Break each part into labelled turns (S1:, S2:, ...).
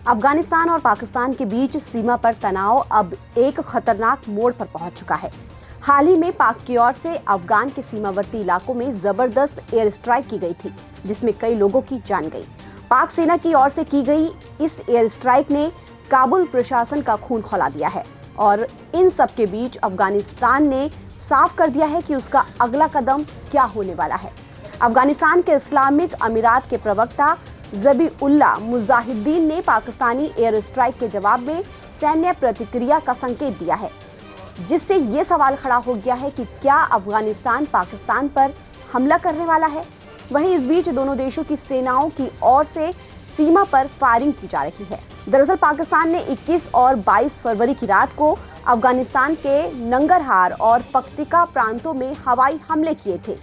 S1: अफगानिस्तान और पाकिस्तान के बीच सीमा पर तनाव अब एक खतरनाक मोड़ पर पहुंच चुका है। हाल ही में पाक की ओर से अफगान के सीमावर्ती इलाकों में जबरदस्त एयर स्ट्राइक की गई थी, जिसमें कई लोगों की जान गई। पाक सेना की ओर से की गई इस एयर स्ट्राइक ने काबुल प्रशासन का खून खौला दिया है और इन सब के बीच अफगानिस्तान ने साफ कर दिया है कि उसका अगला कदम क्या होने वाला है। अफगानिस्तान के इस्लामिक अमीरात के प्रवक्ता ज़बीउल्लाह मुजाहिदीन ने पाकिस्तानी एयर स्ट्राइक के जवाब में सैन्य प्रतिक्रिया का संकेत दिया है, जिससे ये सवाल खड़ा हो गया है कि क्या अफगानिस्तान पाकिस्तान पर हमला करने वाला है। वहीं इस बीच दोनों देशों की सेनाओं की ओर से सीमा पर फायरिंग की जा रही है। दरअसल पाकिस्तान ने 21 और 22 फरवरी की रात को अफगानिस्तान के नंगरहार और पख्तिका प्रांतों में हवाई हमले किए थे।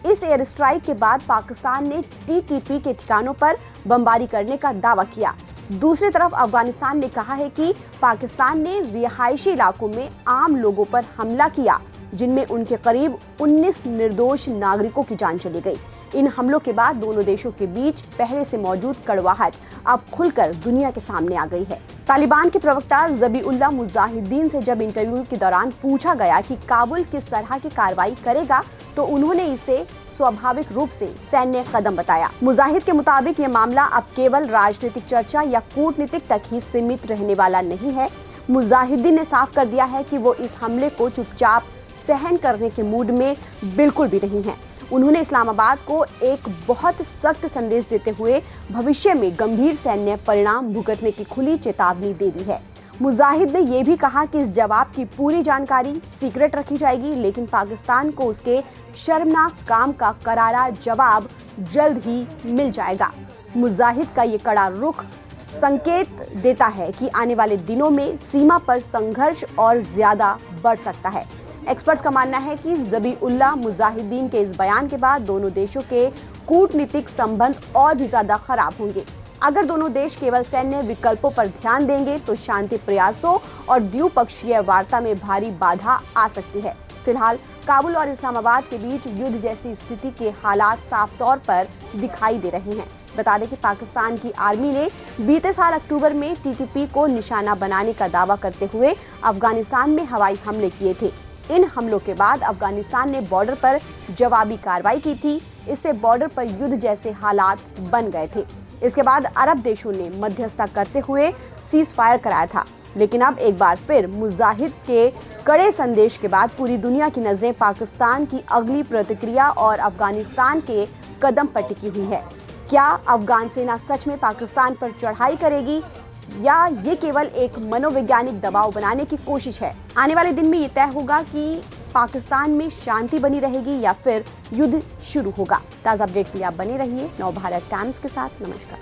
S1: इस एयर स्ट्राइक के बाद पाकिस्तान ने टीटीपी के ठिकानों पर बमबारी करने का दावा किया। दूसरी तरफ अफगानिस्तान ने कहा है कि पाकिस्तान ने रिहायशी इलाकों में आम लोगों पर हमला किया, जिनमें उनके करीब 19 निर्दोष नागरिकों की जान चली गई। इन हमलों के बाद दोनों देशों के बीच पहले से मौजूद कड़वाहट अब खुलकर दुनिया के सामने आ गई है। तालिबान के प्रवक्ता ज़बीउल्लाह मुजाहिदीन से जब इंटरव्यू के दौरान पूछा गया कि काबुल किस तरह की कार्रवाई करेगा, तो उन्होंने इसे स्वाभाविक रूप से सैन्य कदम बताया। मुजाहिद के मुताबिक ये मामला अब केवल राजनीतिक चर्चा या कूटनीतिक तक ही सीमित रहने वाला नहीं है। मुजाहिदीन ने साफ कर दिया है कि वो इस हमले को चुपचाप सहन करने के मूड में बिल्कुल भी नहीं है। उन्होंने इस्लामाबाद को एक बहुत सख्त संदेश देते हुए भविष्य में गंभीर सैन्य परिणाम भुगतने की खुली चेतावनी दे दी है। मुजाहिद ने यह भी कहा कि इस जवाब की पूरी जानकारी सीक्रेट रखी जाएगी, लेकिन पाकिस्तान को उसके शर्मनाक काम का करारा जवाब जल्द ही मिल जाएगा। मुजाहिद का ये कड़ा रुख संकेत देता है कि आने वाले दिनों में सीमा पर संघर्ष और ज्यादा बढ़ सकता है। एक्सपर्ट्स का मानना है कि ज़बीउल्लाह मुजाहिदीन के इस बयान के बाद दोनों देशों के कूटनीतिक संबंध और भी ज्यादा खराब होंगे। अगर दोनों देश केवल सैन्य विकल्पों पर ध्यान देंगे तो शांति प्रयासों और द्विपक्षीय वार्ता में भारी बाधा आ सकती है। फिलहाल काबुल और इस्लामाबाद के बीच युद्ध जैसी स्थिति के हालात साफ तौर पर दिखाई दे रहे हैं। बता दें कि पाकिस्तान की आर्मी ने बीते साल अक्टूबर में टीटीपी को निशाना बनाने का दावा करते हुए अफगानिस्तान में हवाई हमले किए थे। इन हमलों के बाद अफगानिस्तान ने बॉर्डर पर जवाबी कार्रवाई की थी। इससे बॉर्डर पर युद्ध जैसे हालात बन गए थे। इसके बाद अरब देशों ने मध्यस्थता करते हुए सीज फायर कराया था, लेकिन अब एक बार फिर मुजाहिद के कड़े संदेश के बाद पूरी दुनिया की नजरें पाकिस्तान की अगली प्रतिक्रिया और अफगानिस्तान के कदम पर टिकी हुई है। क्या अफगान सेना सच में पाकिस्तान पर चढ़ाई करेगी या ये केवल एक मनोवैज्ञानिक दबाव बनाने की कोशिश है? आने वाले दिन में ये तय होगा कि पाकिस्तान में शांति बनी रहेगी या फिर युद्ध शुरू होगा। ताज़ा अपडेट के लिए आप बने रहिए नवभारत टाइम्स के साथ। नमस्कार।